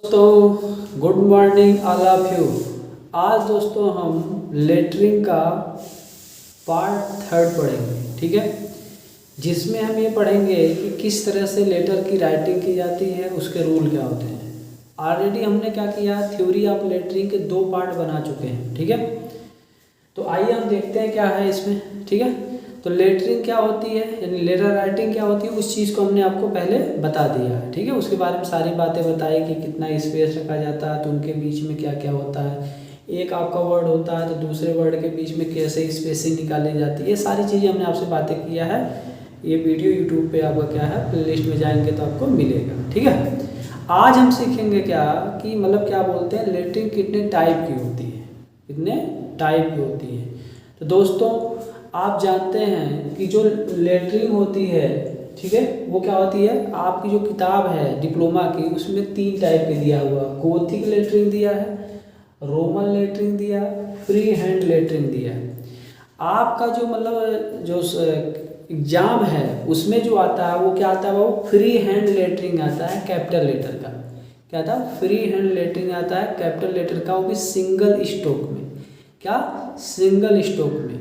दोस्तों good morning all of you. आज दोस्तों हम लेटरिंग का पार्ट थर्ड पढ़ेंगे, ठीक है, जिसमें हम ये पढ़ेंगे कि किस तरह से लेटर की राइटिंग की जाती है, उसके रूल क्या होते हैं। ऑलरेडी हमने क्या किया, थ्योरी ऑफ लेटरिंग के 2 पार्ट बना चुके हैं, ठीक है। तो आइए हम देखते हैं क्या है इसमें, ठीक है। तो लेटरिंग क्या होती है, यानी लेटर राइटिंग क्या होती है, उस चीज़ को हमने आपको पहले बता दिया है, ठीक है। उसके बारे में सारी बातें बताई कि कितना स्पेस रखा जाता है, तो उनके बीच में क्या क्या होता है, एक आपका वर्ड होता है तो दूसरे वर्ड के बीच में कैसे स्पेसिंग निकाली जाती है, ये सारी चीज़ें हमने आपसे बातें किया है। ये वीडियो यूट्यूब पे आपका क्या है, प्ले लिस्ट में जाएंगे तो आपको मिलेगा, ठीक है। आज हम सीखेंगे क्या कि मतलब क्या बोलते हैं, लेटरिंग कितने टाइप की होती है, कितने टाइप की होती है। तो दोस्तों आप जानते हैं कि जो लेटरिंग होती है, ठीक है, वो क्या होती है, आपकी जो किताब है डिप्लोमा की उसमें 3 टाइप के दिया हुआ, गोथिक लेटरिंग दिया है, रोमन लेटरिंग दिया, फ्री हैंड लेटरिंग दिया है। आपका जो मतलब जो एग्जाम है उसमें जो आता है वो क्या आता है, वो फ्री हैंड लेटरिंग आता है, कैपिटल लेटर का। क्या था, फ्री हैंड लेटरिंग आता है कैपिटल लेटर का, वो भी सिंगल स्ट्रोक में। क्या, सिंगल स्ट्रोक में।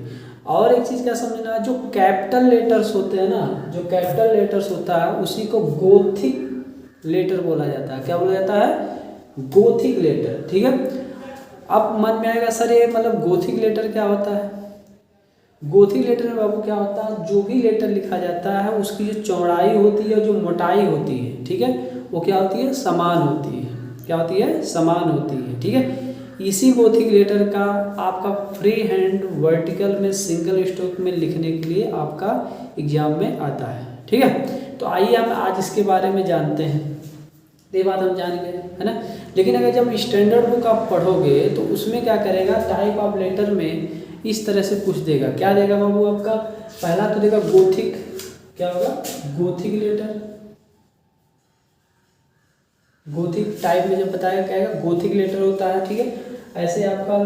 और एक चीज़ क्या समझना, जो कैपिटल लेटर्स होते हैं ना, जो कैपिटल लेटर्स होता है उसी को गोथिक लेटर बोला जाता है। क्या बोला जाता है, गोथिक लेटर, ठीक है। अब मन में आएगा सर ये मतलब गोथिक लेटर क्या होता है। गोथिक लेटर में बाबू क्या होता है, जो भी लेटर लिखा जाता है उसकी जो चौड़ाई होती है, जो मोटाई होती है, ठीक है, वो क्या होती है, समान होती है। क्या होती है, समान होती है, ठीक है। इसी गोथिक लेटर का आपका फ्री हैंड वर्टिकल में सिंगल स्ट्रोक में लिखने के लिए आपका एग्जाम में आता है, ठीक है। तो आइए हम आज इसके बारे में जानते हैं। ये बात हम जान गए, है ना। लेकिन अगर जब स्टैंडर्ड बुक आप पढ़ोगे तो उसमें क्या करेगा, टाइप ऑफ लेटर में इस तरह से कुछ देगा। क्या देगा बाबू, आपका पहला तो देगा गोथिक, क्या होगा, गोथिक लेटर। गोथिक टाइप में जब बताया क्या है, गोथिक लेटर होता है, ठीक है। ऐसे आपका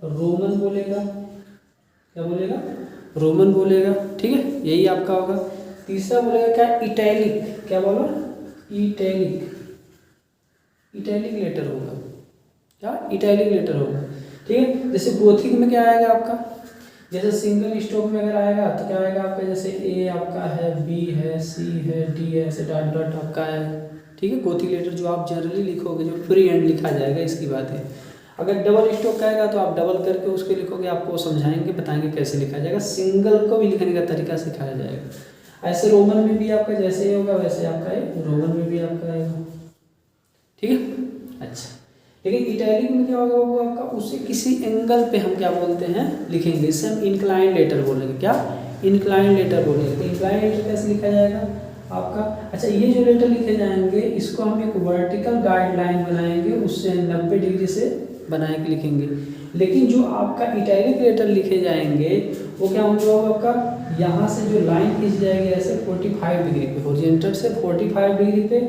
रोमन बोलेगा, क्या बोलेगा, रोमन बोलेगा, ठीक है, यही आपका होगा। तीसरा बोलेगा क्या, इटैलिक, क्या बोलो, इटैलिक, इटैलिक लेटर होगा। क्या, इटैलिक लेटर होगा, ठीक है। जैसे गोथिक में क्या आएगा आपका, जैसे सिंगल स्ट्रोक में अगर आएगा तो क्या आएगा आपका, जैसे ए आपका है, बी है, सी है, डी है, ऐसे डॉट डॉट आपका है, ठीक है। गोथिक लेटर जो आप जनरली लिखोगे, जो फ्री हैंड लिखा जाएगा, इसकी बात है। अगर डबल स्ट्रोक का आएगा तो आप डबल करके उसके लिखोगे, आपको समझाएंगे, बताएंगे कैसे लिखा जाएगा। सिंगल को भी लिखने का तरीका सिखाया जाएगा। ऐसे रोमन में भी आपका जैसे ही होगा वैसे आपका रोमन में भी आपका आएगा, ठीक है। अच्छा, लेकिन इटैलिक में क्या होगा वो आपका, उसे किसी एंगल पे हम क्या बोलते हैं, लिखेंगे। इससे हम इंक्लाइन लेटर बोलेंगे। क्या, इंक्लाइन लेटर बोलेंगे। तो इंक्लाइन लेटर कैसे लिखा जाएगा आपका, अच्छा, ये जो लेटर लिखे जाएंगे इसको हम एक वर्टिकल गाइडलाइन बनाएंगे, उससे 90 डिग्री से बना के लिखेंगे। लेकिन जो आपका इटैलिक लेटर लिखे जाएंगे वो क्या होगा आपका, यहाँ से जो लाइन खींच जाएगी ऐसे 45 डिग्री पे, हॉरिजॉन्टल से 45 डिग्री पे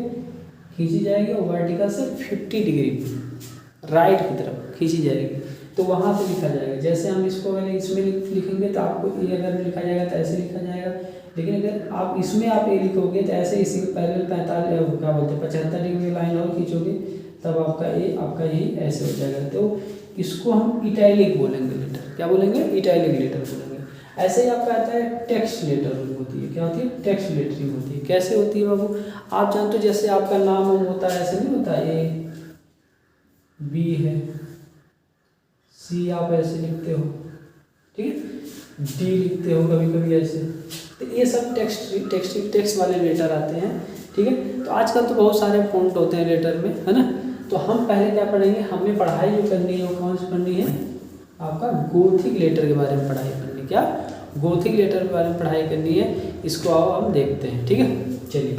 खींची जाएगी और वर्टिकल से 50 डिग्री पे राइट की तरफ खींची जाएगी, तो वहाँ से लिखा जाएगा। जैसे हम इसको अगर इसमें लिखेंगे तो आपको ए अगर लिखा जाएगा तो ऐसे लिखा जाएगा, लेकिन अगर आप इसमें आप ए लिखोगे तो ऐसे इसी पैरेलल 45 क्या बोलते हैं 75 डिग्री लाइन और खींचोगे तब आपका ए आपका यही ऐसे हो जाएगा। तो इसको हम इटैलिक बोलेंगे लेटर। क्या बोलेंगे, इटैलिक लेटर बोलेंगे। ऐसे ही आपका आता है टेक्स्ट लेटर होती है। क्या होती है, टेक्स्ट लेटरिंग होती है। कैसे होती है बाबू, आप जानते हो जैसे आपका नाम होता है ऐसे नहीं होता, ए बी है, सी आप ऐसे लिखते हो, ठीक है, डी लिखते हो कभी कभी ऐसे। तो ये सब टेक्स्ट वाले लेटर आते हैं, ठीक है। तो आजकल तो बहुत सारे फॉन्ट होते हैं लेटर में, है ना। तो हम पहले क्या पढ़ेंगे, हमें पढ़ाई जो करनी है वो कौन सी करनी है, आपका गोथिक लेटर के बारे में पढ़ाई करनी है। क्या, गोथिक लेटर के बारे में पढ़ाई करनी है। इसको आओ हम देखते हैं, ठीक है। चलिए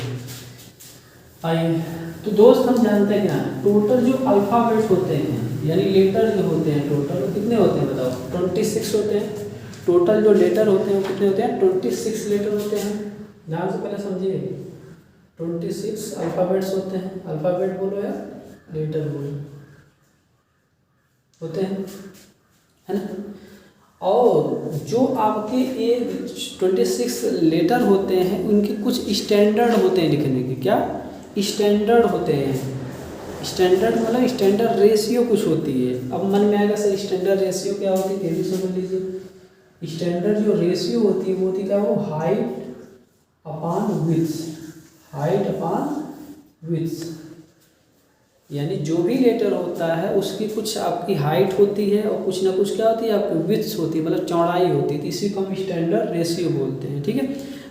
आइए, तो दोस्त हम जानते हैं क्या, टोटल जो अल्फ़ाबेट्स होते हैं यानी लेटर जो होते हैं टोटल कितने होते हैं बताओ, 26 होते हैं। टोटल जो लेटर होते हैं वो कितने होते हैं, 26 लेटर होते हैं। ध्यान से पहले समझिए, 26 अल्फ़ाबेट्स होते हैं। अल्फ़ाबेट बोलो या लेटर बोलो, होते हैं, है ना। और जो आपके ये 26 लेटर होते हैं उनके कुछ स्टैंडर्ड होते हैं लिखने के। क्या, स्टैंडर्ड होते हैं, स्टैंडर्ड मतलब स्टैंडर्ड रेशियो कुछ होती है। अब मन में आएगा सर स्टैंडर्ड रेशियो क्या होती है, ये भी समझ लीजिए। स्टैंडर्ड जो रेशियो होती है वो होती है क्या, वो height upon width, height upon width. यानी जो भी लेटर होता है उसकी कुछ आपकी हाइट होती है और कुछ ना कुछ क्या होती है आपकी विड्थ होती है, मतलब चौड़ाई होती है, तो इसी को हम स्टैंडर्ड रेशियो बोलते हैं। ठीक है,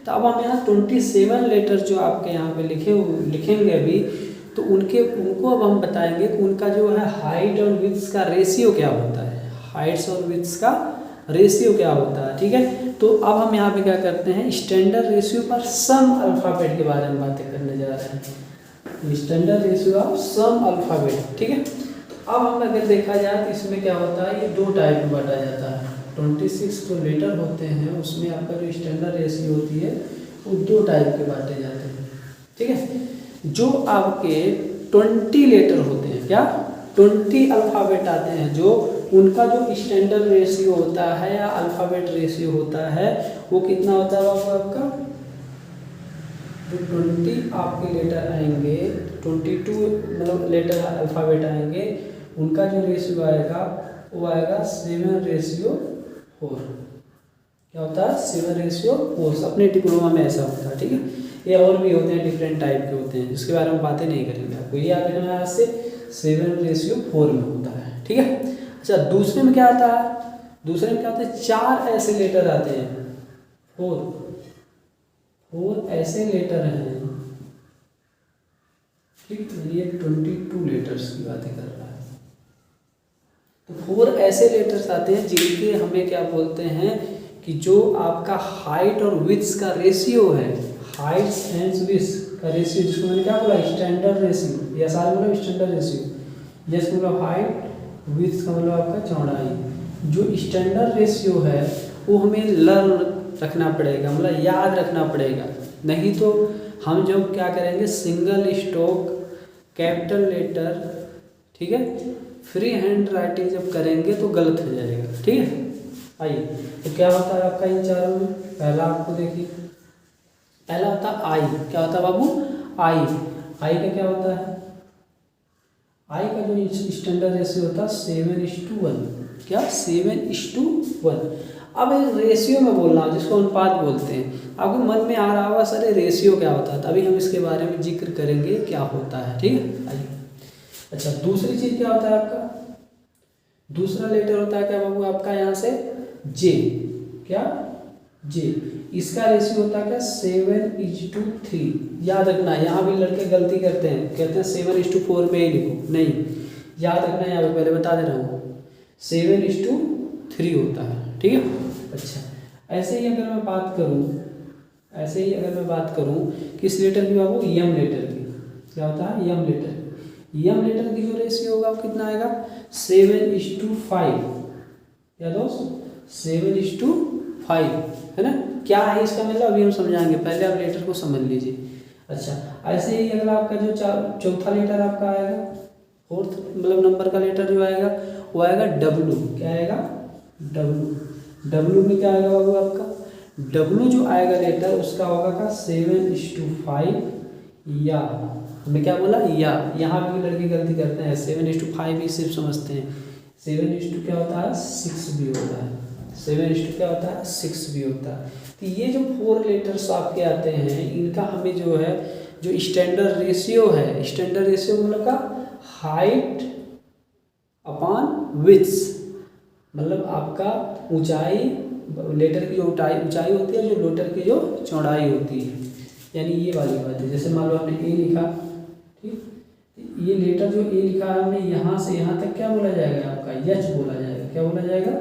तो अब हम यहाँ 27 लेटर जो आपके यहाँ पे लिखेंगे अभी, तो उनको अब हम बताएंगे कि उनका जो है हाइट और विड्थ का रेशियो क्या होता है, हाइट्स और विड्थ का रेशियो क्या होता है। ठीक है, तो अब हम यहाँ पे क्या करते हैं, स्टैंडर्ड रेशियो पर सम अल्फ़ाबेट के बारे में बातें करने जा रहे हैं। Standard ratio of some alphabet. ठीक है, तो अब हम अगर देखा जाए तो इसमें क्या होता है, ये दो टाइप में बांटा जाता है। 26 जो लेटर होते हैं उसमें आपका जो स्टैंडर्ड रेशियो होती है वो दो टाइप के बांटे जाते हैं। ठीक है, जो आपके 20 लेटर होते हैं, क्या 20 अल्फ़ाबेट आते हैं, जो उनका जो स्टैंडर्ड रेशियो होता है या अल्फ़ाबेट रेशियो होता है वो कितना होता है आपका, जो 20 आपके लेटर आएंगे, 22 मतलब लेटर अल्फ़ाबेट आएंगे, उनका जो रेशियो आएगा वो आएगा 7:4। क्या होता है, 7:4। अपने डिप्लोमा में ऐसा होता है। ठीक है, ये और भी होते हैं, डिफरेंट टाइप के होते हैं, जिसके बारे में बातें नहीं करेंगे, आपको ये याद रखना है आज से 7:4 में होता है। ठीक है, अच्छा दूसरे में क्या आता है, दूसरे में क्या होता है, 4 ऐसे लेटर आते हैं, 4 ऐसे लेटर हैं। ठीक, ये 22 लेटर्स की बातें कर रहा है। तो 4 ऐसे लेटर्स आते हैं जिनके हमें क्या बोलते हैं कि जो आपका हाइट और विड्थ का रेशियो है, हाइट्स एंड विड्थ का रेशियो, जिसको मैंने क्या बोला स्टैंडर्ड रेशियो, या सारे मतलब स्टैंडर्ड रेशियो, जैसे मतलब हाइट विड्थ का मतलब आपका चौड़ाई। जो स्टैंडर्ड रेशियो है वो हमें लर्न रखना पड़ेगा, मतलब याद रखना पड़ेगा, नहीं तो हम जब क्या करेंगे सिंगल स्टॉक कैपिटल लेटर, ठीक है, फ्री हैंड राइटिंग जब करेंगे तो गलत हो जाएगा। ठीक है, आइए तो क्या होता है आपका इन चारों में, पहला आपको देखिए, पहला होता है आई। क्या होता है बाबू, आई। आई का क्या होता है, आई का जो स्टैंडर्ड रेशियो होता है 7:1। क्या 7:1। अब रेशियो में बोल रहा हूँ जिसको अनुपात बोलते हैं। आपको मन में आ रहा होगा सर ये रेशियो क्या होता है, तभी हम इसके बारे में जिक्र करेंगे क्या होता है। ठीक है, आइए। अच्छा दूसरी चीज़ क्या होता है आपका, दूसरा लेटर होता है क्या बाबू आपका यहाँ से जे। क्या जे, इसका रेशियो होता है क्या 7:3। याद रखना, यहाँ भी लड़के गलती करते हैं, कहते हैं 7:4 में ही लिखो, नहीं, याद रखना, यहाँ पे पहले बता दे रहा हूँ 7:3 होता है। ठीक है, अच्छा ऐसे ही अगर मैं बात करूँ, ऐसे ही अगर मैं बात करूँ किस लेटर की बाबू, यम लेटर की। क्या होता है, यम लेटर। यम लेटर की जो रेशियो होगा वो कितना आएगा 7:5। क्या दोस्त, 7:5 है ना। क्या है इसका मतलब अभी हम समझाएंगे, पहले आप लेटर को समझ लीजिए। अच्छा ऐसे ही अगर आपका जो चौथा लेटर आपका आएगा, फोर्थ मतलब नंबर का लेटर जो आएगा वो आएगा डब्लू। क्या आएगा, डब्लू। डब्लू में क्या आएगा बाबू आपका, डब्लू जो आएगा लेटर उसका होगा का 7:5, या हमने क्या बोला या, यहाँ भी लड़के गलती करते हैं, 7:5 ही सिर्फ समझते हैं, 7 क्या होता है 6 भी होता है, 7 क्या होता है 6 भी होता है। तो ये जो 4 लेटर्स आपके आते हैं इनका हमें जो है जो स्टैंडर्ड रेशियो है, स्टैंडर्ड रेशियो मतलब का हाइट अपॉन विड्थ, मतलब आपका ऊंचाई, लेटर की जो ऊंचाई होती है, जो लेटर की जो चौड़ाई होती है, यानी ये वाली बात है। जैसे मान लो आपने ए लिखा, ठीक, ये लेटर जो ए लिखा है हमने यहाँ से यहाँ तक क्या बोला जाएगा आपका यच बोला जाएगा। क्या बोला जाएगा,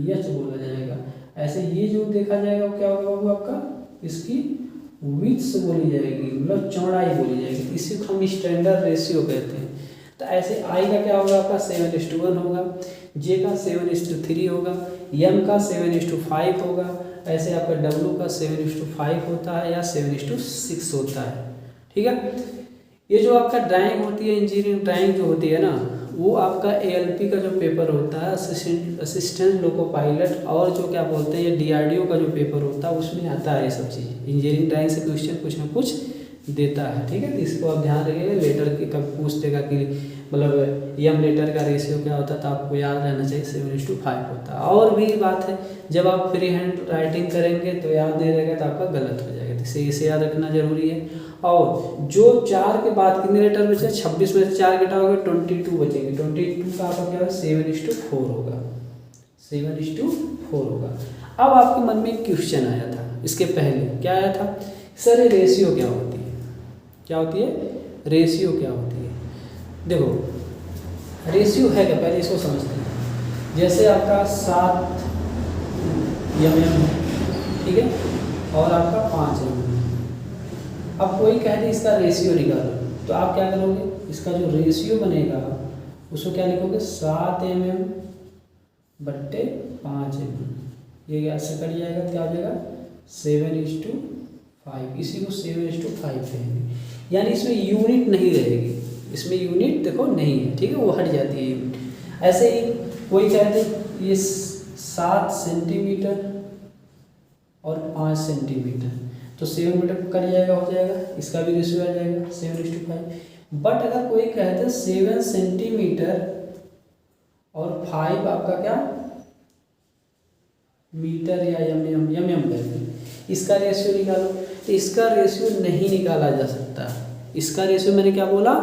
यच बोला जाएगा। ऐसे ये जो देखा जाएगा वो क्या होगा बाबू आपका, इसकी विड्थ बोली जाएगी, मतलब चौड़ाई बोली जाएगी, इसी को हम स्टैंडर्ड रेशियो कहते हैं। तो ऐसे आई का क्या होगा आपका 7:1 होगा, जे का 7:3 होगा, एम का 7:5 होगा, ऐसे आपका डब्लू का 7:5 होता है या 7:6 होता है। ठीक है, ये जो आपका ड्राइंग होती है, इंजीनियरिंग ड्राइंग जो होती है ना, वो आपका ALP का जो पेपर होता है, असिस्टेंट लोको पायलट, और जो क्या बोलते हैं ये DRDO का जो पेपर होता है उसमें आता है ये सब चीज़। इंजीनियरिंग ड्राइंग से क्वेश्चन कुछ ना कुछ देता है, ठीक है। तो इसको आप ध्यान रखिएगा, लेटर के कब पूछ देगा कि मतलब यम लेटर का रेशियो क्या होता है, तो आपको याद रहना चाहिए 7:5 होता है। और भी बात है, जब आप फ्री हैंड राइटिंग करेंगे तो याद नहीं रहेगा तो आपका गलत हो जाएगा, तो इसे याद रखना जरूरी है। और जो 4 के बाद कितने लेटर बचे, 26 में से 4 घटाओगे 22 बचेंगे, 22 का आपका क्या होगा 7:4 होगा, 7:4 होगा। अब आपके मन में एक क्वेश्चन आया था, इसके पहले क्या आया था, सर रेशियो क्या होती है, क्या होती है, रेशियो क्या होती है। देखो रेशियो है क्या, पहले इसको समझते हैं। जैसे आपका 7 mm है, ठीक है, और आपका 5 mm है। अब कोई कह दे इसका रेशियो निकालो, तो आप क्या करोगे, इसका जो रेशियो बनेगा उसको क्या लिखोगे, 7 mm बट्टे 5 mm, ये क्या से कट जाएगा, क्या हो जाएगा 7:5, इसी को 7:5 कहेंगे। यानी इसमें यूनिट नहीं रहेगी, इसमें यूनिट देखो नहीं है, ठीक है, वो हट जाती है यूनिट। ऐसे ही कोई कहते ये 7 सेंटीमीटर और 5 सेंटीमीटर, तो 7 मीटर कट जाएगा, हो जाएगा, इसका भी रेशियो आ जाएगा 7:5। बट अगर कोई कहते 7 सेंटीमीटर और 5 आपका क्या मीटर या एम कहते, इसका रेशियो निकालो, तो इसका रेशियो नहीं निकाला जा सकता, इसका रेशियो मैंने क्या बोला,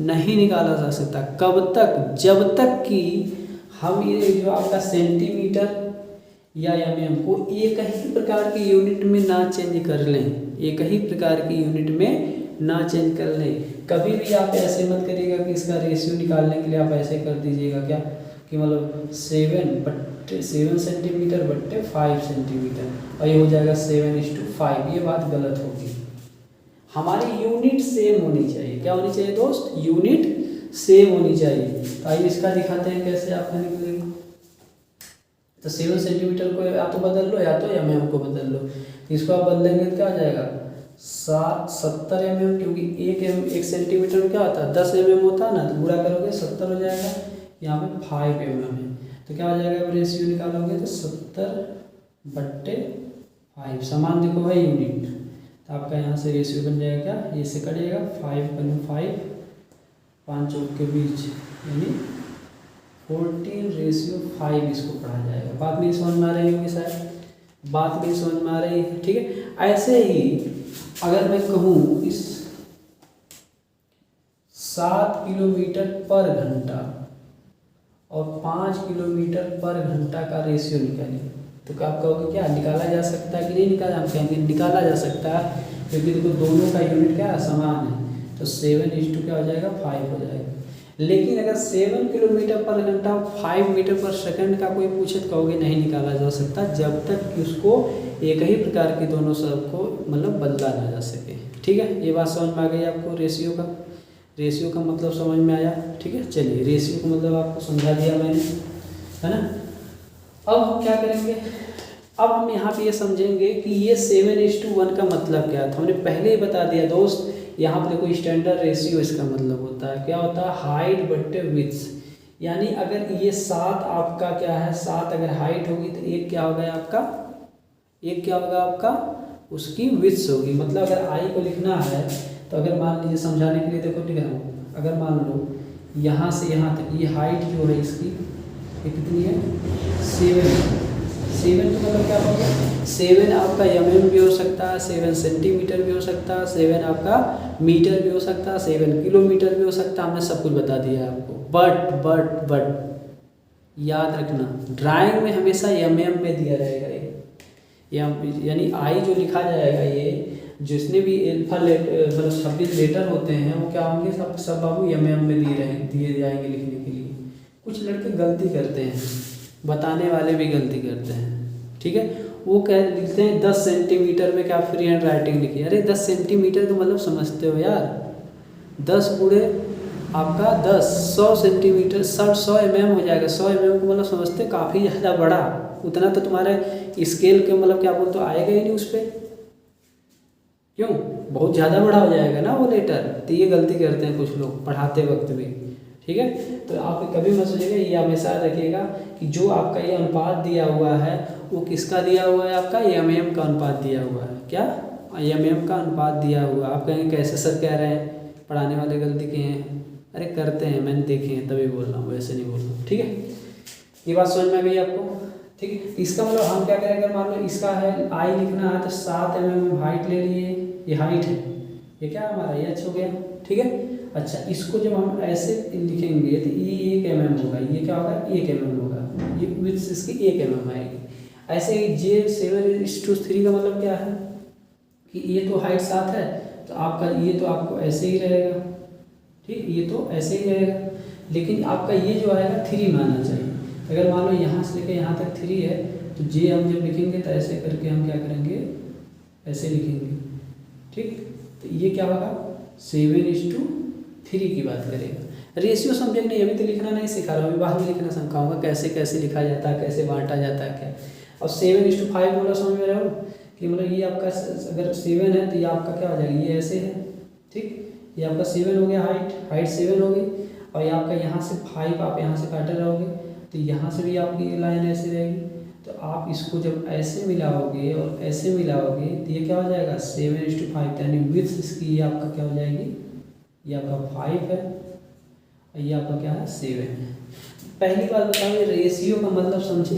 नहीं निकाला जा सकता। कब तक, जब तक कि हम ये जो आपका सेंटीमीटर या एम को एक ही प्रकार की यूनिट में ना चेंज कर लें, एक ही प्रकार की यूनिट में ना चेंज कर लें। कभी भी आप ऐसे मत करिएगा कि इसका रेशियो निकालने के लिए आप ऐसे कर दीजिएगा क्या कि मतलब 7 सेंटीमीटर बट्टे 5 सेंटीमीटर, और ये हो जाएगा 7:5, ये बात गलत होगी। हमारी यूनिट सेम होनी चाहिए, क्या होनी चाहिए दोस्त, यूनिट सेम होनी चाहिए। तो आइए इसका दिखाते हैं कैसे आपका निकलेगी। तो 7 सेंटीमीटर को या तो बदल लो या तो mm को बदल लो, इसको आप बदलेंगे तो क्या हो जाएगा 70 mm, क्योंकि एक सेंटीमीटर में क्या होता है 10 mm होता है ना, तो पूरा करोगे 70 हो जाएगा, यहाँ पे 5 mm है, तो क्या हो जाएगा, रेशियो निकालोगे तो 70/5, समान देखो है यूनिट, तो आपका यहाँ से रेशियो बन जाएगा क्या, ये से कटिएगा 5 5 के बीच, यानी 14:5 इसको पढ़ा जाएगा। बात नहीं समझ में आ रही होगी शायद, बात नहीं समझ में आ रही है, ठीक है। ऐसे ही अगर मैं कहूँ इस 7 किलोमीटर पर घंटा और 5 किलोमीटर पर घंटा का रेशियो निकालिए, तो आप कहोगे क्या निकाला जा सकता है कि नहीं निकाला, हम कहेंगे निकाला जा सकता है, क्योंकि देखो दोनों का यूनिट क्या समान है, तो 7:2 क्या हो जाएगा 5 हो जाएगा। लेकिन अगर 7 किलोमीटर पर घंटा 5 मीटर पर सेकंड का कोई पूछे तो कहोगे नहीं निकाला जा सकता, जब तक कि उसको एक ही प्रकार के दोनों सब को मतलब बदला ना जा सके, ठीक है। ये बात समझ में आ गई आपको, रेशियो का मतलब समझ में आया, ठीक है। चलिए रेशियो का मतलब आपको समझा दिया मैंने, है ना। अब हम क्या करेंगे, अब हम यहाँ पे ये समझेंगे कि ये 7:1 का मतलब क्या था, हमने पहले ही बता दिया दोस्त। यहाँ पे देखो स्टैंडर्ड रेशियो इसका मतलब होता है, क्या होता है हाइट बट्टे विड्थ, यानी अगर ये 7 आपका क्या है, 7 अगर हाइट होगी तो एक क्या होगा आपका, एक क्या होगा आपका उसकी विड्थ होगी। मतलब अगर आई को लिखना है तो अगर मान लीजिए समझाने के लिए देखो लिख रहा हूँ, अगर मान लो यहाँ से यहाँ तक ये हाइट जो है इसकी ये कितनी है 7 तो मतलब क्या होगा 7 आपका mm भी हो सकता है, 7 सेंटीमीटर भी हो सकता है, 7 आपका मीटर भी हो सकता है, 7 किलोमीटर भी हो सकता है। हमने सब कुछ बता दिया है आपको। बट याद रखना ड्राइंग में हमेशा mm में दिया रहेगा ये, यानी आई जो लिखा जाएगा ये जिसने भी अल्फाबेट मतलब 26 लेटर होते हैं वो क्या होंगे सब बाबू mm में दिए जाएंगे लिखने के लिए। कुछ लड़के गलती करते हैं, बताने वाले भी गलती करते हैं, ठीक है। वो कह लिखते हैं 10 सेंटीमीटर में क्या फ्री हैंड राइटिंग लिखी, अरे 10 सेंटीमीटर का मतलब समझते हो यार, 10 गुणे आपका 10 100 सेंटीमीटर 100 mm हो जाएगा। 100 mm को मतलब समझते काफ़ी ज़्यादा बड़ा, उतना तो तुम्हारे स्केल के मतलब क्या बोलते आएगा ही नहीं उस पर, क्यों बहुत ज़्यादा बड़ा हो जाएगा ना वो लेटर। तो ये गलती करते हैं कुछ लोग पढ़ाते वक्त भी, ठीक है। तो आप कभी मत सोचिएगा, ये हमेशा रखिएगा कि जो आपका ये अनुपात दिया हुआ है वो किसका दिया हुआ है, आपका mm का अनुपात दिया हुआ है, क्या mm का अनुपात दिया हुआ। आप कहेंगे कैसे सर कह रहे हैं, पढ़ाने वाले गलती किए हैं। अरे करते हैं, मैंने देखे हैं तभी बोल रहा हूँ, वैसे नहीं बोल रहा हूँ। ठीक है, ये बात समझ में आ गई आपको। ठीक है, इसका मतलब हम क्या करें, अगर मान लो इसका है आई लिखना है तो 7 mm हाइट ले लिए, ये हाइट है, ये क्या हमारा एच हो गया। ठीक है, अच्छा इसको जब हम ऐसे लिखेंगे तो ये 1 mm होगा, ये क्या होगा 1 mm होगा, ये विड्थ इसकी 1 mm आएगी। ऐसे ही J7:3 का मतलब क्या है कि ये तो हाइट 7 है तो आपका ये तो आपको ऐसे ही रहेगा। ठीक, ये तो ऐसे ही रहेगा, लेकिन आपका ये जो आएगा 3 में आना चाहिए। अगर मान लो यहाँ से लेकर यहाँ तक 3 है तो जे हम जब लिखेंगे तो ऐसे करके हम क्या करेंगे, ऐसे लिखेंगे। ठीक, तो ये क्या होगा 7:3 की बात करेगा। रेशियो सब्जेक्ट नहीं, अभी तो लिखना नहीं सिखा रहा हूँ, अभी बाद में लिखना सिखाऊंगा कैसे कैसे लिखा जाता है, कैसे बांटा जाता है क्या। अब 7:5 बोला, समझ में रहे हो कि मतलब ये आपका अगर 7 है तो ये आपका क्या हो जाएगा, ये ऐसे है। ठीक, ये आपका 7 हो गया, हाइट 7 हो गई, और ये आपका यहाँ से 5 आप यहाँ से काटे रहोगे तो यहाँ से भी आपकी लाइन ऐसे रहेगी। तो आप इसको जब ऐसे मिलाओगे और ऐसे मिलाओगे तो ये क्या हो जाएगा 7:5, यानी विड्थ इसकी ये आपका क्या हो जाएगी, ये आपका 5 है और ये आपका क्या है 7 है। पहली बात बताओ, रेशियो का मतलब समझे।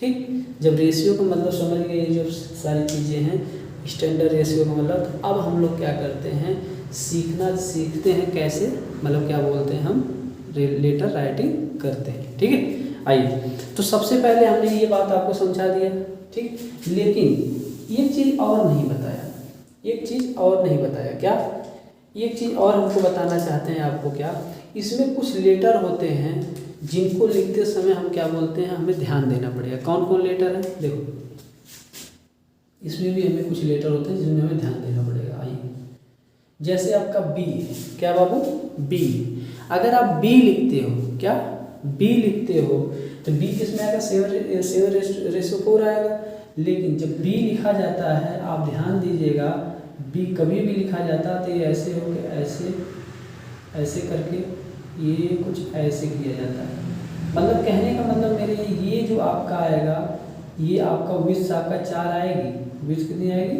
ठीक, जब रेशियो का मतलब समझ गए, ये जो सारी चीज़ें हैं स्टैंडर्ड रेशियो का मतलब, तो अब हम लोग क्या करते हैं, सीखते हैं कैसे, मतलब क्या बोलते हैं हम लेटर राइटिंग करते हैं। ठीक है, आइए तो सबसे पहले हमने ये बात आपको समझा दिया। ठीक, लेकिन एक चीज़ और नहीं बताया, एक चीज़ और नहीं बताया। क्या, एक चीज़ और हमको बताना चाहते हैं आपको। क्या, इसमें कुछ लेटर होते हैं जिनको लिखते समय हम क्या बोलते हैं, हमें ध्यान देना पड़ेगा। कौन कौन लेटर है, देखो इसमें भी हमें कुछ लेटर होते हैं जिनमें हमें ध्यान देना पड़ेगा। आइए, जैसे आपका बी, क्या बाबू, बी। अगर आप बी लिखते हो, क्या बी लिखते हो तो बी किसमें आएगा, 7:4 आएगा। लेकिन जब बी लिखा जाता है, आप ध्यान दीजिएगा, बी कभी भी लिखा जाता है तो ये ऐसे हो के ऐसे ऐसे करके ये कुछ ऐसे किया जाता है। मतलब कहने का मतलब मेरे ये जो आपका आएगा, ये आपका विड्थ आपका 4 आएगी, विड्थ कितनी आएगी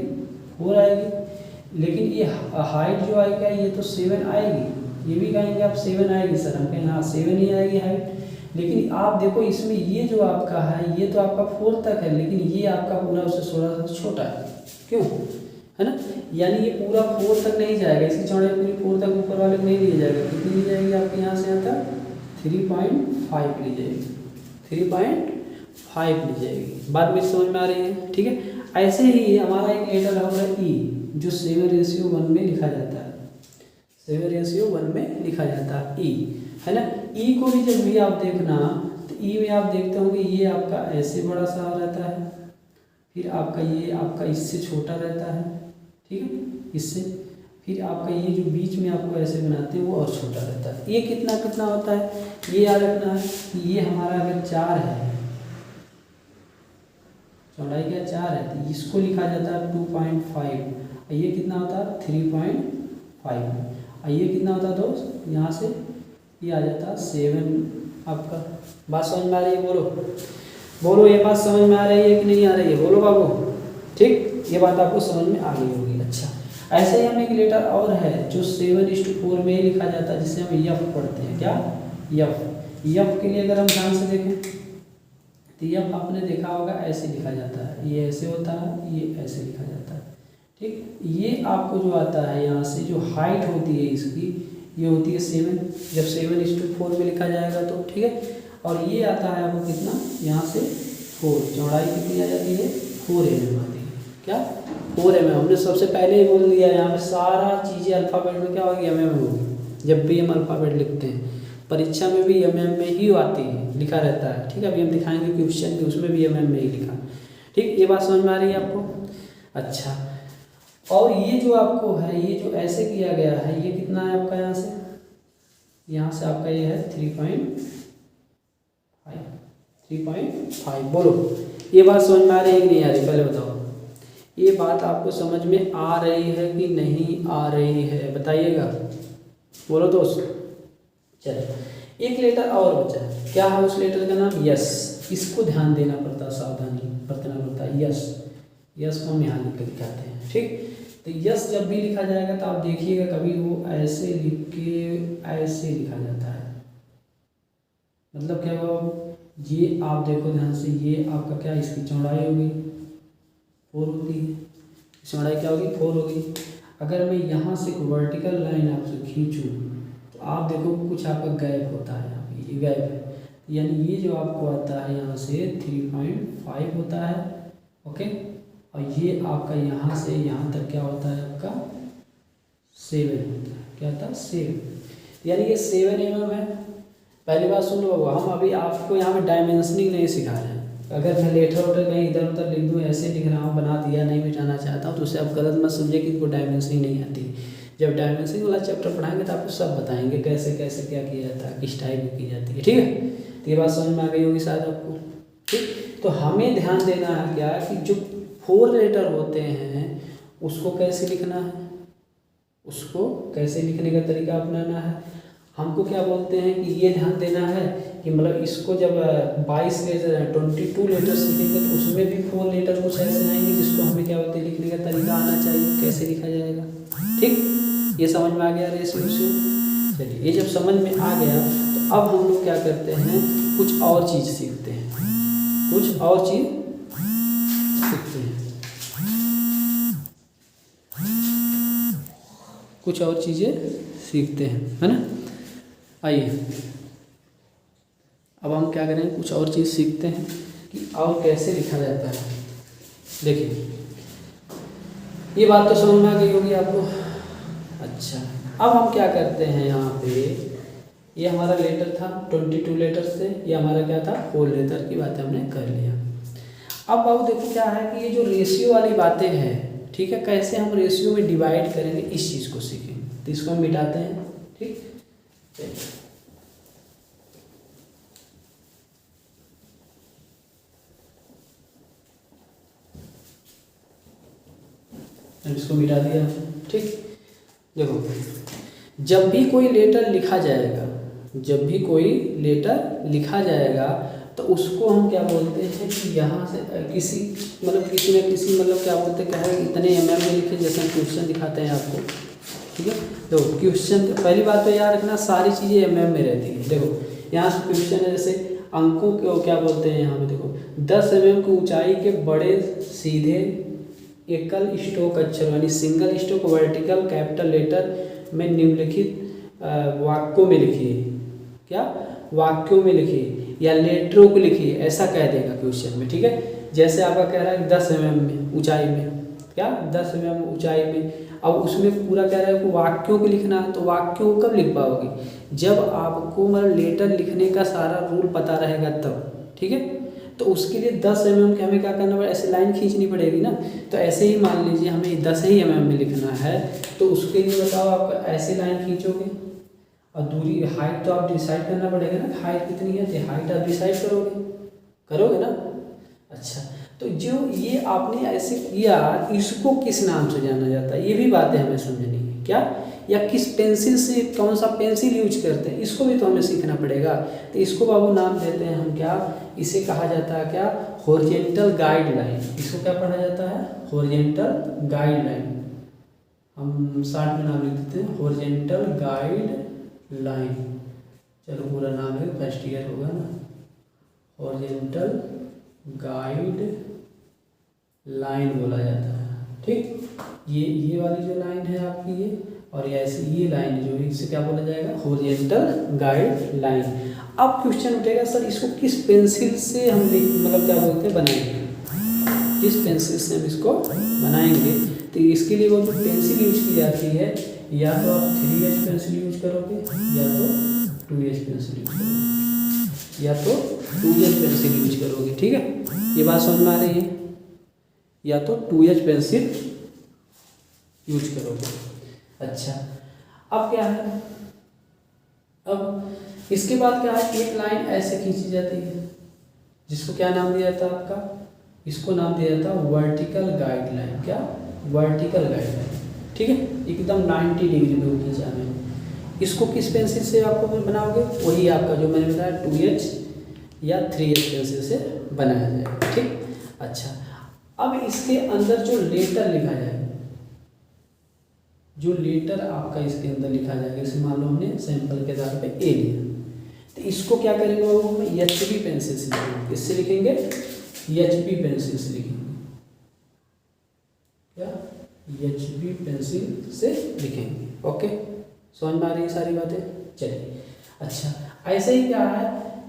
4 आएगी। लेकिन ये हाइट जो आएगा ये तो 7 आएगी, ये भी कहेंगे आप 7 आएगी सर, हम कहेंगे हाँ 7 ही आएगी हाइट। लेकिन आप देखो इसमें ये जो आपका है ये तो आपका 4 तक है, लेकिन ये आपका पूरा उससे थोड़ा सा छोटा है, क्यों, है ना, यानी ये पूरा 4 तक नहीं जाएगा, इसकी चौड़ाई पूरी 4 तक ऊपर वाले को नहीं लिया जाएगा। कितनी ली जाएगी आपके यहाँ से यहाँ तक 3.5 ली जाएगी, 3.5 ली जाएगी। बात मेरी समझ में आ रही है। ठीक है, ऐसे ही हमारा एक लेटर होगा ई, जो 7:1 में लिखा जाता है, 7:1 में लिखा जाता है ई, है ना। ई को भी जब भी आप देखना तो ई में आप देखते होंगे ये आपका ऐसे बड़ा सा रहता है, फिर आपका ये आपका इससे छोटा रहता है। ठीक है, इससे फिर आपका ये जो बीच में आपको ऐसे बनाते हैं वो और छोटा रहता है। ये कितना कितना होता है ये याद रखना है कि ये हमारा अगर 4 है, चौड़ाई क्या 4 है, तो इसको लिखा जाता है 2.5, ये कितना होता है 3.5, ये कितना होता है दोस्त, यहाँ से ये आ जाता है 7। आपका बात समझ में आ रही है, बोलो बोलो, ये बात समझ में आ रही है कि नहीं आ रही है, बोलो बाबू। ठीक, ये बात आपको समझ में आ गई होगी। अच्छा, ऐसे ही हम एक लेटर और है जो 7:4 में ही लिखा जाता है, जिसे हम यफ पढ़ते हैं। क्या, यफ। यफ के लिए अगर हम ध्यान से देखें तो यफ आपने देखा होगा ऐसे लिखा जाता है, ये ऐसे होता है, ये ऐसे लिखा जाता है। ठीक, ये आपको जो आता है यहाँ से जो हाइट होती है इसकी, ये होती है 7, जब 7:4 में लिखा जाएगा तो। ठीक है, और ये आता है आपको कितना, यहाँ से 4, चौड़ाई कितनी आ जाती है 4 mm आती है। क्या, 4 mm, हमने सबसे पहले ही बोल दिया, यहाँ पे सारा चीज़ें अल्फ़ाबेट में क्या होगी mm होगी। जब भी हम अल्फ़ाबेट लिखते हैं परीक्षा में भी mm में ही आती है, लिखा रहता है। ठीक है, अभी हम दिखाएंगे क्वेश्चन कि उसमें भी mm में ही लिखा। ठीक, ये बात समझ में आ रही है आपको। अच्छा, और ये जो आपको है, ये जो ऐसे किया गया है, ये कितना है आपका, यहाँ से आपका ये है 3.5। बोलो, ये बात समझ में आ रही है कि नहीं आ रही, पहले बताओ। ये बात आपको समझ में आ रही है कि नहीं आ रही है, बताइएगा, बोलो दोस्त। चलो, एक लेटर और बचा है, क्या है उस लेटर का नाम, यस। इसको ध्यान देना पड़ता है, सावधानी बरतना पड़ता है। यस, यस को हम यहाँ लिख के दिखाते हैं, ठीक। तो यस जब भी लिखा जाएगा तो आप देखिएगा कभी वो ऐसे लिख के ऐसे लिखा जाता है, मतलब क्या हुआ, ये आप देखो ध्यान से, ये आपका क्या, इसकी चौड़ाई होगी 4 होती है, चौड़ाई क्या होगी 4 होगी। अगर मैं यहाँ से एक वर्टिकल लाइन आपसे खींचूँ तो आप देखो कुछ आपका गैप होता है, यहाँ पे ये गैप है, यानी ये जो आपको आता है यहाँ से 3.5 होता है, ओके। और ये आपका यहाँ से यहाँ तक क्या होता है आपका 7 होता है, क्या होता है 7, यानी ये 7 mm है। पहली बात सुन लो, हम अभी आपको यहाँ पे डायमेंशनिंग नहीं सिखा रहे हैं। अगर मैं लेटर उटर कहीं इधर उधर लिख दूँ, ऐसे लिख रहा हूँ, बना दिया, नहीं मिटाना चाहता हूँ, तो उससे आप गलत मत समझिए कि इनको डायमेंशनिंग नहीं आती। जब डायमेंशनिंग वाला चैप्टर पढ़ाएंगे तो आपको सब बताएंगे कैसे कैसे क्या किया जाता है, किस टाइप में की जाती है, ठीक है। तो ये बात समझ में आ गई होगी शायद आपको, ठीक। तो हमें ध्यान देना है क्या कि जो 4 लेटर होते हैं उसको कैसे लिखना है, उसको कैसे लिखने का तरीका अपनाना है। हमको क्या बोलते हैं कि ये ध्यान देना है कि मतलब इसको जब 22 लेटर 22 लेटर्स लिखेंगे तो उसमें भी 4 लेटर कुछ ऐसे आएंगे जिसको हमें क्या बोलते हैं लिखने का तरीका आना चाहिए, कैसे लिखा जाएगा, ठीक। ये समझ में आ गया रेशियो। चलिए, ये जब समझ में आ गया तो अब हम लोग क्या करते हैं, कुछ और चीज़ सीखते हैं, कुछ और चीज़ सीखते हैं, कुछ और चीज़ें सीखते हैं, है ना। आइए अब हम क्या करें, कुछ और चीज़ सीखते हैं कि और कैसे लिखा जाता है। देखिए, ये बात तो समझ में आ गई होगी आपको। अच्छा, अब हम क्या करते हैं, यहाँ पे ये हमारा लेटर था 22 लेटर से, ये हमारा क्या था 4 लेटर की बातें हमने कर लिया। अब देखो क्या है कि ये जो रेशियो वाली बातें हैं, ठीक है, कैसे हम रेशियो में डिवाइड करेंगे इस चीज़ को सीखेंगे। तो इसको हम मिटाते हैं, ठीक। इसको मिटा दिया, ठीक। देखो, जब भी कोई लेटर लिखा जाएगा, जब भी कोई लेटर लिखा जाएगा तो उसको हम क्या बोलते हैं कि यहाँ से किसी किसी न किसी क्या बोलते हैं, कहे इतने mm में लिखे, जैसे हम क्वेश्चन दिखाते हैं आपको, ठीक है। तो क्वेश्चन पहली बात तो याद रखना, सारी चीज़ें mm में रहती है। देखो यहाँ से क्वेश्चन है, जैसे अंकों को क्या बोलते हैं, यहाँ पे देखो 10 mm की ऊंचाई के बड़े सीधे एकल स्टोक अक्षर यानी single stroke vertical capital letter में निम्नलिखित वाक्यों में लिखिए, क्या वाक्यों में लिखिए या लेटरों को लिखिए, ऐसा कह देगा क्वेश्चन में, ठीक है। जैसे आपका कह रहा है 10 mm में ऊंचाई में, क्या 10 mm ऊंचाई में, अब उसमें पूरा कह रहा है कि वाक्यों को लिखना है, तो वाक्यों को कब लिख पाओगे, जब आपको लेटर लिखने का सारा रूल पता रहेगा तब, ठीक है। तो उसके लिए 10 mm के हमें क्या करना पड़ेगा, ऐसे लाइन खींचनी पड़ेगी ना। तो ऐसे ही मान लीजिए हमें 10 ही mm में लिखना है, तो उसके लिए बताओ आप ऐसे लाइन खींचोगे और दूरी हाइट तो आप डिसाइड करना पड़ेगा ना, हाइट कितनी है, तो हाइट आप डिसाइड करोगे ना। अच्छा, तो जो ये आपने ऐसे किया, इसको किस नाम से जाना जाता है, ये भी बातें हमें समझनी है, क्या, या किस पेंसिल से, कौन सा पेंसिल यूज करते हैं, इसको भी तो हमें सीखना पड़ेगा। तो इसको बाबू नाम देते हैं हम, क्या इसे कहा जाता है, क्या हॉरिजॉन्टल गाइडलाइन। इसको क्या पढ़ा जाता है, हॉरिजॉन्टल गाइडलाइन। हम शॉर्ट में नाम लिख देते हैं हॉरिजॉन्टल गाइडलाइन। चलो पूरा नाम है, फर्स्ट ईयर होगा ना, हॉरिजॉन्टल गाइड लाइन बोला जाता है, ठीक। ये वाली जो लाइन है आपकी ये, और ऐसे ये लाइन जो है इसे क्या बोला जाएगा, हॉरिजॉन्टल गाइड लाइन। अब क्वेश्चन उठेगा, सर इसको किस पेंसिल से हम क्या बोलते हैं बनाएंगे, किस पेंसिल से हम इसको बनाएंगे। तो इसके लिए वो जो पेंसिल यूज की जाती है, या तो आप 3H पेंसिल यूज करोगे, या तो 2H पेंसिल यूज करोगे, या तो 2H पेंसिल यूज करोगे, ठीक है। ये बात समझ में आ रही है, या तो 2H पेंसिल यूज करोगे। अच्छा, अब क्या है, अब इसके बाद क्या है, एक लाइन ऐसे खींची जाती है, जिसको क्या नाम दिया जाता है आपका, इसको नाम दिया जाता है वर्टिकल गाइडलाइन। क्या, वर्टिकल गाइडलाइन, ठीक है, एकदम 90 डिग्री में होगी जाना। इसको किस पेंसिल से आपको बनाओगे, वही आपका जो मैंने बताया 2H या 3H पेंसिल से बनाया जाएगा, ठीक। अच्छा, अब इसके अंदर जो लेटर लिखा जाएगा, जो लेटर आपका इसके अंदर लिखा जाएगा, जैसे मान लो हमने सैंपल के आधार पे ए लिया, तो इसको क्या करेंगे वो हम HB पेंसिल से लिखेंगे। किससे लिखेंगे? HB पेंसिल से लिखेंगे। क्या? HB पेंसिल से लिखेंगे। ओके, समझ में आ रही है सारी बातें? चलिए, अच्छा ऐसे ही क्या है,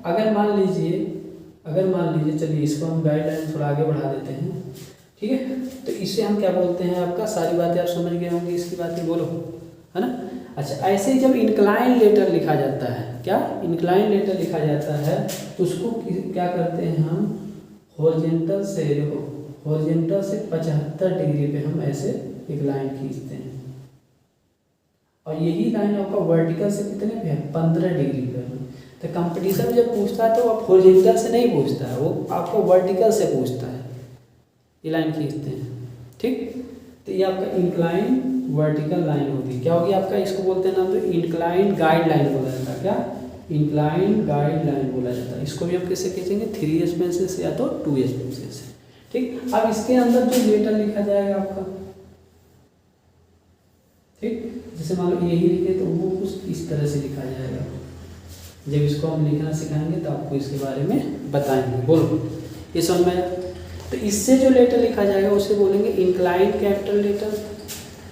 अगर मान लीजिए चलिए इसको हम गाइडलाइन थोड़ा आगे बढ़ा देते हैं, ठीक है। तो इसे हम क्या बोलते हैं, आपका सारी बातें आप समझ गए होंगे, इसकी बातें बोलो, है ना। अच्छा, ऐसे ही जब इंक्लाइन लेटर लिखा जाता है, क्या इंक्लाइन लेटर लिखा जाता है, तो उसको क्या करते हैं हम, हॉरिजॉन्टल से, देखो हॉरिजॉन्टल से 75 डिग्री पे हम ऐसे एक लाइन खींचते हैं, और यही लाइन आपका वर्टिकल से कितने पे है, 15 डिग्री पे है। तो कंपटीशन जब पूछता है तो आप हॉरिजॉन्टल से नहीं पूछता है, वो आपको वर्टिकल से पूछता है। ये लाइन खींचते हैं, ठीक। तो ये आपका इंक्लाइन वर्टिकल लाइन होगी, क्या होगी आपका, इसको बोलते हैं नाम, तो इंक्लाइन गाइड लाइन बोला जाता है। क्या? इंक्लाइन गाइड लाइन बोला जाता है। इसको भी हम किससे खींचेंगे, 3H पेंसिल से या तो 2H पेंसिल से, ठीक। अब इसके अंदर जो लेटर लिखा जाएगा आपका, ठीक, जैसे मान लो यही लिखे तो वो कुछ इस तरह से लिखा जाएगा। जब इसको हम लिखना सिखाएंगे तो आपको इसके बारे में बताएंगे। बोलो, ये समझ में आया? तो इससे जो लेटर लिखा जाएगा उसे बोलेंगे incline capital letter.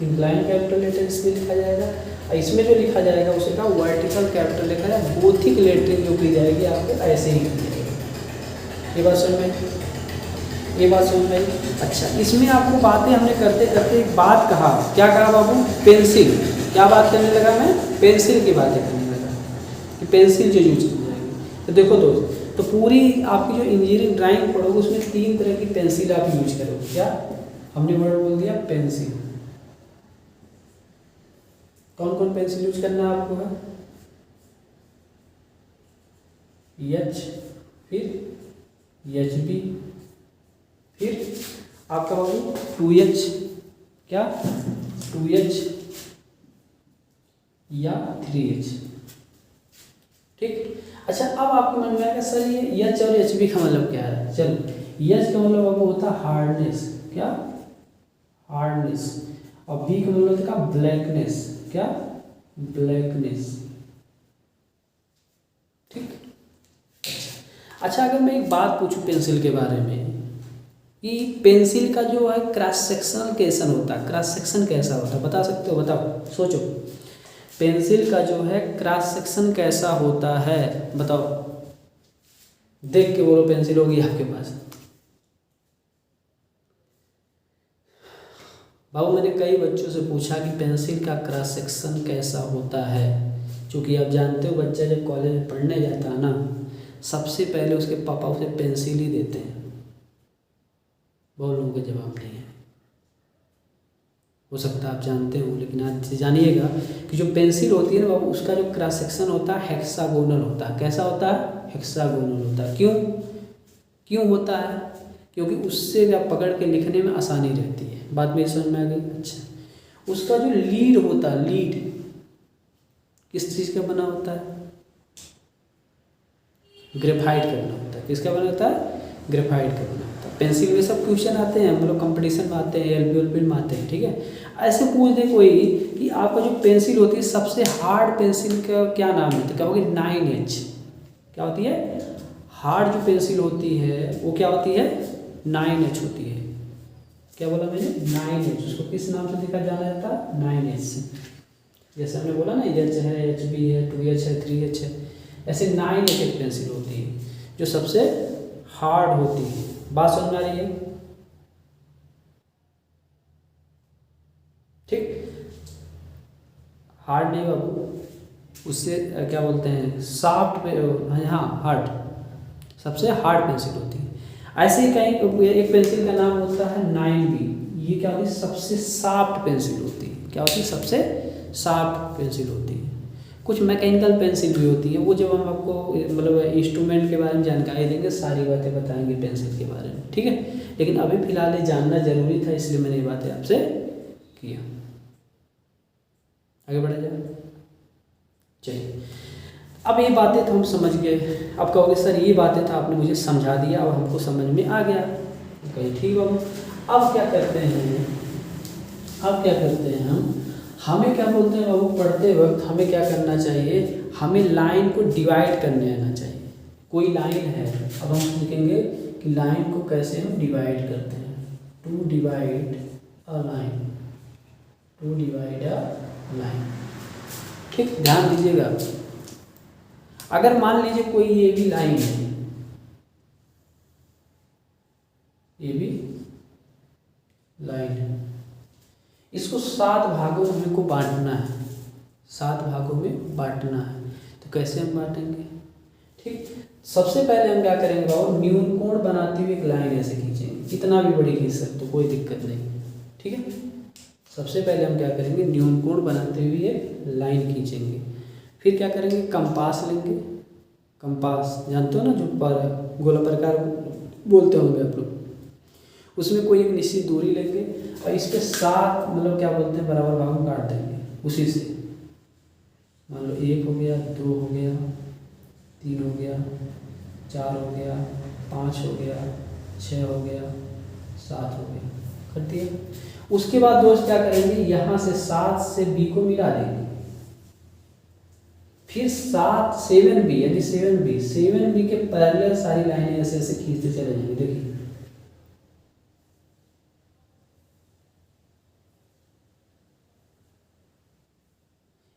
Incline capital letter इसमें लिखा जाएगा, और इसमें जो लिखा जाएगा उसे का वर्टिकल कैपिटल लिखा जाएगा। गोथिक लेटरिंग जो की जाएगी आपको ऐसे ही की जाएगी। ये बात समझ में, ये बात समझ में। अच्छा, इसमें आपको बातें हमने करते करते एक बात कहा, क्या कहा बाबू, पेंसिल। क्या बात करने लगा मैं, पेंसिल की बातें करने लगा कि पेंसिल जो यूज की जाएगी। तो देखो दोस्त, तो पूरी आपकी जो इंजीनियरिंग ड्राइंग पढ़ोगे उसमें 3 तरह की पेंसिल आप यूज करोगे। क्या हमने वर्ड बोल दिया, पेंसिल। कौन कौन पेंसिल यूज करना है आपको है, H, फिर HB, फिर आपका बाबू 2H, क्या 2H या 3H, ठीक। अच्छा, अब आपको मन में आएगा सर ये H और HB का मतलब क्या है। चलो, H का मतलब आपको होता है हार्डनेस, क्या हार्डनेस, और B का मतलब होता है ब्लैकनेस, क्या ब्लैकनेस, ठीक। अच्छा, अगर मैं एक बात पूछूं पेंसिल के बारे में कि पेंसिल का जो है क्रॉस सेक्शनल कैसा होता है, क्रॉस सेक्शन कैसा होता है, बता सकते हो? बताओ, सोचो, पेंसिल का जो है क्रॉस सेक्शन कैसा होता है, बताओ, देख के बोलो, पेंसिल होगी आपके पास। बाबू, मैंने कई बच्चों से पूछा कि पेंसिल का क्रॉस सेक्शन कैसा होता है, क्योंकि आप जानते हो बच्चा जब कॉलेज में पढ़ने जाता है ना, सबसे पहले उसके पापा उसे पेंसिल ही देते हैं। बहुत लोगों का जवाब नहीं है, हो सकता है आप जानते हो, लेकिन आज जानिएगा कि जो पेंसिल होती है ना बाबू, उसका जो क्रॉस सेक्शन होता है हेक्सागोनल होता है। कैसा होता है, हेक्सागोनल होता है। क्यों होता है, क्योंकि उससे आप पकड़ के लिखने में आसानी रहती है। बात मेरी समझ में आ गई? अच्छा, उसका जो लीड होता है, लीड किस चीज़ का बना होता है, ग्रेफाइट का बना होता है। किसका बना होता है, ग्रेफाइट का बना होता है। पेंसिल में सब क्वेश्चन आते हैं, मतलब कंपटीशन में आते हैं, LP में आते हैं, ठीक है। ऐसे पूछ दे कोई कि आपका जो पेंसिल होती है सबसे हार्ड पेंसिल का क्या नाम है, तो क्या होगी, 9H। क्या होती है, हार्ड जो पेंसिल होती है वो क्या होती है, 9H होती है। क्या बोला मैंने, 9H। उसको किस नाम से लिखा जाना जाता है, 9H से। जैसे हमने बोला ना, H है, HB है, 2H है, 3H है, ऐसे 9H एक पेंसिल होती है जो सबसे हार्ड होती है। बात समझ में आ रही है? ठीक, हार्ड नहीं बाबू, उससे क्या बोलते हैं, सॉफ्ट, हाँ हार्ड, सबसे हार्ड पेंसिल होती है। ऐसे ही कहीं एक पेंसिल का नाम होता है 9B। ये क्या होती है, सबसे सॉफ्ट पेंसिल होती है। क्या होती है, सबसे सॉफ्ट पेंसिल होती है। कुछ मैकेनिकल पेंसिल भी होती है, वो जब हम आपको मतलब इंस्ट्रूमेंट के बारे में जानकारी देंगे, सारी बातें बताएंगे पेंसिल के बारे में, ठीक है। लेकिन अभी फिलहाल ये जानना जरूरी था, इसलिए मैंने ये बातें आपसे किया। आगे बढ़ा जाए, चलिए। अब ये बातें तो हम समझ गए। अब कहोगे सर ये बातें तो आपने मुझे समझा दिया, अब हमको समझ में आ गया। कहीं ठीक बाबू। अब क्या करते हैं, हमें क्या बोलते हैं बाबू, पढ़ते वक्त हमें क्या करना चाहिए, हमें लाइन को डिवाइड करने आना चाहिए। कोई लाइन है, अब हम लिखेंगे कि लाइन को कैसे हम डिवाइड करते हैं, टू डिवाइड अ लाइन, ठीक, ध्यान दीजिएगा। अगर मान लीजिए कोई ये भी लाइन है, ये भी लाइन है, इसको 7 भागों में हमको बांटना है, 7 भागों में बांटना है। तो कैसे हम बांटेंगे, ठीक, सबसे पहले हम क्या करेंगे बाबू, न्यून कोण बनाती हुई एक लाइन ऐसे खींचेंगे, कितना भी बड़ी खींच सकते हो, कोई दिक्कत नहीं, ठीक है। सबसे पहले हम क्या करेंगे, न्यून कोण बनाते हुए एक लाइन खींचेंगे। फिर क्या करेंगे, कंपास लेंगे, कंपास जानते हो ना, जो पर गोला प्रकार बोलते होंगे आप लोग, उसमें कोई एक निश्चित दूरी लेंगे और इस पे 7 मतलब क्या बोलते हैं बराबर भाग में काट देंगे। उसी से मान लो 1 हो गया, 2 हो गया, 3 हो गया, 4 हो गया, 5 हो गया, 6 हो गया, 7 हो गया, कर दिया। उसके बाद दोस्त क्या करेंगे, यहाँ से 7 से बी को मिला देंगे, फिर 7 यानी 7 बी के पैरेलल सारी लाइनें ऐसे ऐसे खींचते चले जाएंगे। देखिए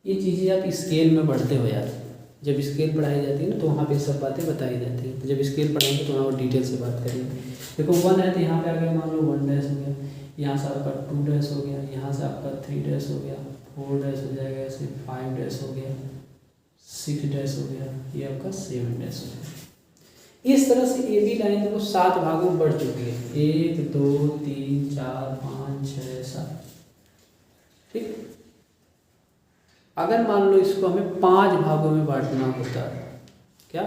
ये चीज़ें आप स्केल में पढ़ते हो यार, जब स्केल पढ़ाई जाती है ना तो वहाँ पे सब बातें बताई जाती है। तो जब स्केल पढ़ाएंगे तो वहाँ और डिटेल से बात करेंगे। देखो 1 है तो यहाँ पे आ गया मान लो 1 डैश हो गया, यहाँ से आपका 2 डैश हो गया, यहाँ से आपका 3 डैश हो गया, 4 डैश हो जाएगा, ऐसे 5 डैश हो गया, 6 डैश हो गया, ये आपका 7 डैश हो गया। इस तरह से ए बी लाइन देखो 7 भागों में बढ़ चुकी है, 1 2 3 4 5 6 7, ठीक। अगर मान लो इसको हमें 5 भागों में बांटना होता है, क्या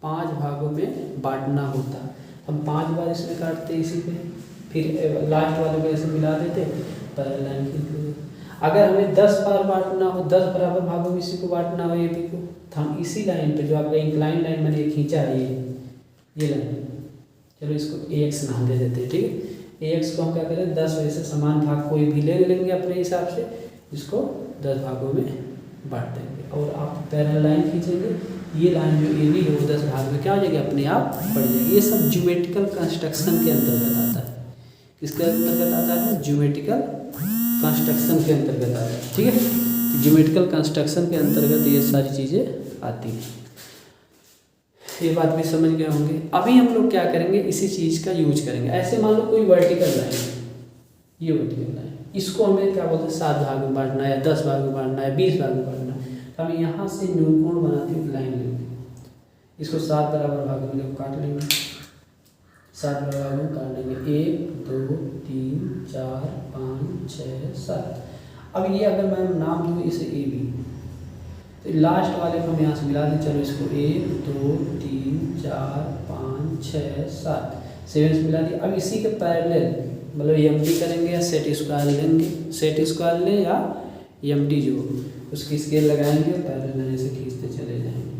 5 भागों में बांटना होता, हम 5 बार इसमें काटते इसी पे, फिर लास्ट वाले को ऐसे मिला देते, पैरेलल लाइन खींच लेते। अगर हमें 10 बार बांटना हो, 10 बराबर भागों में इसी को बांटना हो ए बी को, तो हम इसी लाइन पे जो आपका इंक्लाइन लाइन मैंने खींचा है ये लाइन, चलो इसको ए एक्स नाम दे देते हैं, ठीक है। ए एक्स को हम क्या करें, 10 वैसे समान भाग कोई भी ले लेंगे अपने हिसाब से, इसको 10 भागों में बांट देंगे और आप पैरेलल लाइन खींचेंगे, ये लाइन जो ए बी है वो 10 भाग में क्या हो जाएगी, अपने आप बढ़ जाएगी। ये सब ज्योमेट्रिकल कंस्ट्रक्शन के अंतर्गत आता है। किसके अंतर्गत आता है, ज्योमेट्रिकल कंस्ट्रक्शन के अंतर्गत आता है, ठीक है। ज्योमेट्रिकल कंस्ट्रक्शन के अंतर्गत ये सारी चीज़ें आती हैं, ये बात भी समझ गए होंगे। अभी हम लोग क्या करेंगे, इसी चीज़ का यूज करेंगे। ऐसे मान लो कोई वर्टिकल लाइन, ये वर्टिकल लाइन, इसको हमें क्या बोलते हैं 7 भाग में बांटना है, 10 भाग में बांटना है, 20 भाग में बांटना है, तो हम यहाँ से न्यूनकोण बनाते हुए लाइन लेंगे, इसको 7 बराबर भागों में काट लेंगे, 7 बराबर भागों में काट लेंगे, 1 2 3 4 5 6 7। अब ये अगर मैं नाम दूँ इसे ए बी, तो लास्ट वाले को हम यहाँ से मिला दें, चलो इसको 1 2 3 4 5 6 7 7 से मिला दिया। अब इसी के पैरेलल मतलब एम टी करेंगे या सेट स्क्वायर लेंगे, सेट स्क्वायर लें या एम टी जो उसकी स्केल लगाएंगे और पैरेलल लाइन से खींचते चले जाएंगे।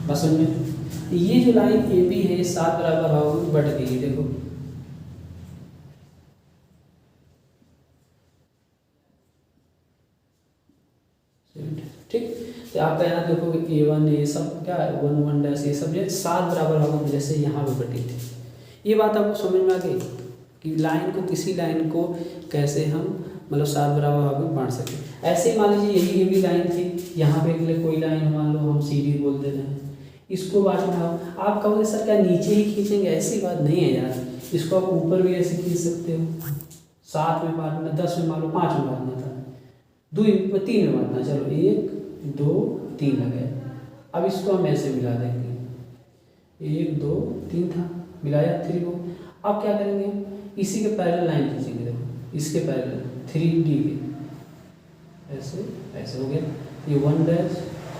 बस समझे, ये जो लाइन ए बी है 7 बराबर भागों में बढ़ गई है, देखो ठीक। तो आपका यहाँ देखोगे A1 ये सब क्या है 1 1 डैश, ये सब जो 7 बराबर भागों में जैसे यहाँ पे बटी थी। ये बात आपको समझ में आ गई कि लाइन को, किसी लाइन को कैसे हम मतलब 7 बराबर भागों में बांट सकते। ऐसे ही मान लीजिए यही भी लाइन थी, यहाँ पे अगले कोई लाइन मान लो हम सी डी बोल देते हैं, इसको बांटना हो, आप कहोगे सर क्या नीचे ही खींचेंगे, ऐसी बात नहीं है यार, इसको आप ऊपर भी ऐसे खींच सकते हो। 7 में बांटना, 10 में मान लो 5 में बांटना था, 2 में 3 में बांटना, चलो 1 2 3 आ गया। अब इसको हम ऐसे मिला देंगे, 1 2 3 था, मिलाया 3 को। अब क्या करेंगे, इसी के पैरेलल लाइन खींचेंगे, देखो इसके पैरेलल 3D के ऐसे ऐसे हो गया, ये 1 डैश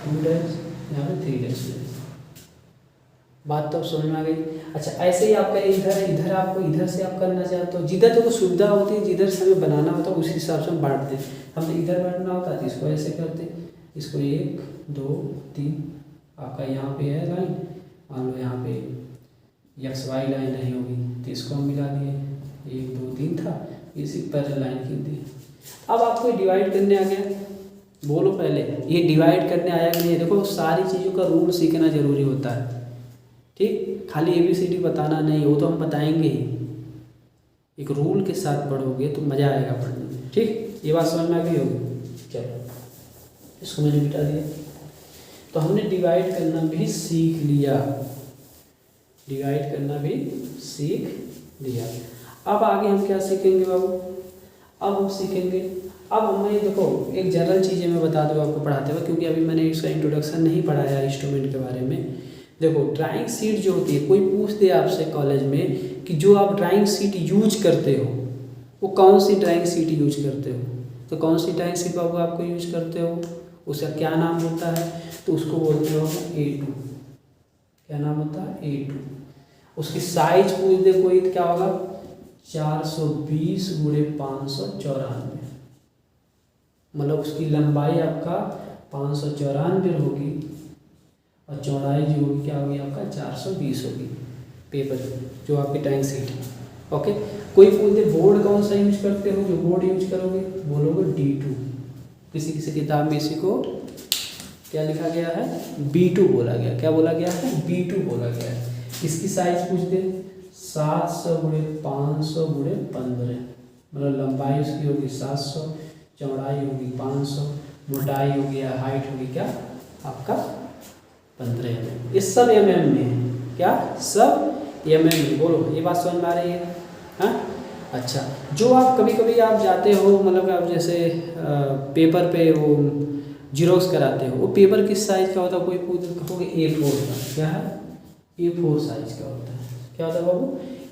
2 डैश, यहाँ पे 3 डैश। बात तो अब समझ में आ गई। अच्छा ऐसे ही आपका इधर आपको इधर से आप करना चाहते हो, जिधर देखो सुविधा होती है, जिधर से हमें बनाना होता है उसी हिसाब से हम बांटते हैं। हमने इधर बांटना होता है तो इसको ऐसे करते, इसको 1 2 3, आपका यहाँ पे है लाइन, मान लो यहाँ पे एक्स वाई लाइन नहीं होगी तो इसको हम मिला दिए, 1 2 3 था, इसी पैरेलल लाइन खींच दी। अब आपको डिवाइड करने आ गया, बोलो पहले ये डिवाइड करने आया कि नहीं। देखो सारी चीज़ों का रूल सीखना जरूरी होता है, ठीक, खाली ABCD बताना नहीं, वो तो हम बताएंगे ही, एक रूल के साथ पढ़ोगे तो मज़ा आएगा पढ़ने में, ठीक। ये बात समझ में आ गई होगी। चलो इसको मैंने मिटा दिया। तो हमने डिवाइड करना भी सीख लिया, डिवाइड करना भी सीख लिया। अब आगे हम क्या सीखेंगे बाबू, अब हम सीखेंगे, अब हमें देखो एक जनरल चीज़ें मैं बता दूँ आपको पढ़ाते हुए, क्योंकि अभी मैंने इसका इंट्रोडक्शन नहीं पढ़ाया इंस्ट्रूमेंट के बारे में। देखो ड्राइंग शीट जो होती है, कोई पूछ दे आपसे कॉलेज में कि जो आप ड्राइंग शीट यूज करते हो वो कौन सी ड्राइंग शीट यूज करते हो, तो कौन सी ड्राइंग शीट बाबू आपको यूज करते हो, उसका क्या नाम होता है, तो उसको बोलते हो A2। क्या नाम होता है, A2। उसकी साइज पूछ दे कोई तो क्या होगा, 420 × 594, मतलब उसकी लंबाई आपका 594 होगी और चौड़ाई जो होगी क्या होगी आपका 420 होगी, पेपर जो आपकी ड्राइंग शीट है। ओके, कोई पूछ दे बोर्ड कौन सा यूज करते हो, जो बोर्ड यूज करोगे बोलोगे D2। किसी किसी किताब में इसी को क्या लिखा गया है, B2 बोला गया, क्या बोला गया है, B2 बोला गया है। इसकी साइज पूछ दे 700 × 500 × 15, मतलब लंबाई उसकी होगी 700, चौड़ाई होगी 500, मोटाई होगी या हाइट होगी क्या आपका 15 mm। ये सब mm में है, क्या सब mm में, बोलो ये बात समझ में आ रही है, हाँ। अच्छा, जो आप कभी कभी आप जाते हो, मतलब आप जैसे पेपर पे वो जीरोक्स कराते हो, वो पेपर किस साइज का होता है, कोई पूछ कहोगे A4 का, क्या है A4 साइज का होता है, क्या होता है बाबू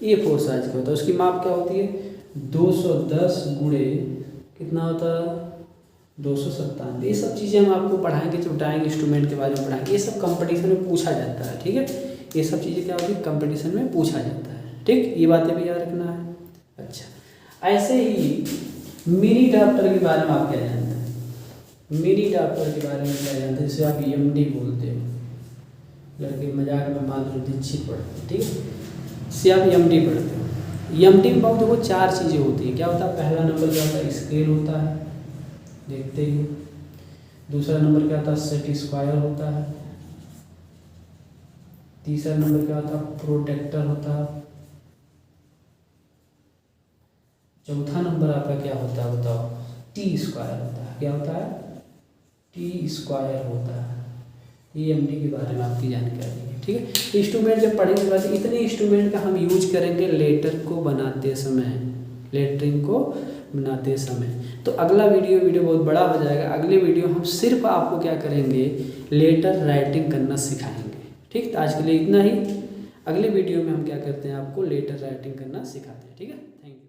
A4 साइज का होता है। उसकी माप क्या होती है 210 × कितना होता है 297। ये सब चीज़ें हम आपको पढ़ाएंगे जब ड्राइंग इंस्ट्रूमेंट के बारे में पढ़ाएंगे, ये सब कंपटीशन में पूछा जाता है, ठीक है। ये सब चीज़ें क्या होती है कंपटीशन में पूछा जाता है, ठीक, ये बातें भी याद रखना है। अच्छा, ऐसे ही मिनी ड्राफ्टर के बारे में आप क्या जानते हैं, मिनी ड्राफ्टर के बारे में क्या जानते हैं, जिसे आप MD बोलते हो, लड़के मजाक में माधुरी दीक्षित पढ़ते हैं, ठीक है, इससे आप MD पढ़ते हो। MD में बहुत देखो 4 चीज़ें होती हैं, क्या होता है, पहला नंबर क्या होता है स्केल होता है, देखते ही। दूसरा नंबर क्या होता है सेट स्क्वायर होता है। तीसरा नंबर क्या होता है प्रोटेक्टर होता है। चौथा नंबर आपका क्या होता है बताओ, T स्क्वायर होता है, क्या होता है T स्क्वायर होता है। ये MD के बारे में आपकी जानकारी है, ठीक है। इंस्ट्रूमेंट जब पढ़ेंगे बाद इतने इंस्ट्रूमेंट का हम यूज करेंगे लेटर को बनाते समय, लेटरिंग को बनाते समय। तो अगला वीडियो बहुत बड़ा हो जाएगा, अगले वीडियो हम सिर्फ आपको क्या करेंगे लेटर राइटिंग करना सिखाएंगे, ठीक। तो आज के लिए इतना ही, अगले वीडियो में हम क्या करते हैं आपको लेटर राइटिंग करना सिखाते हैं, ठीक है। Thank you.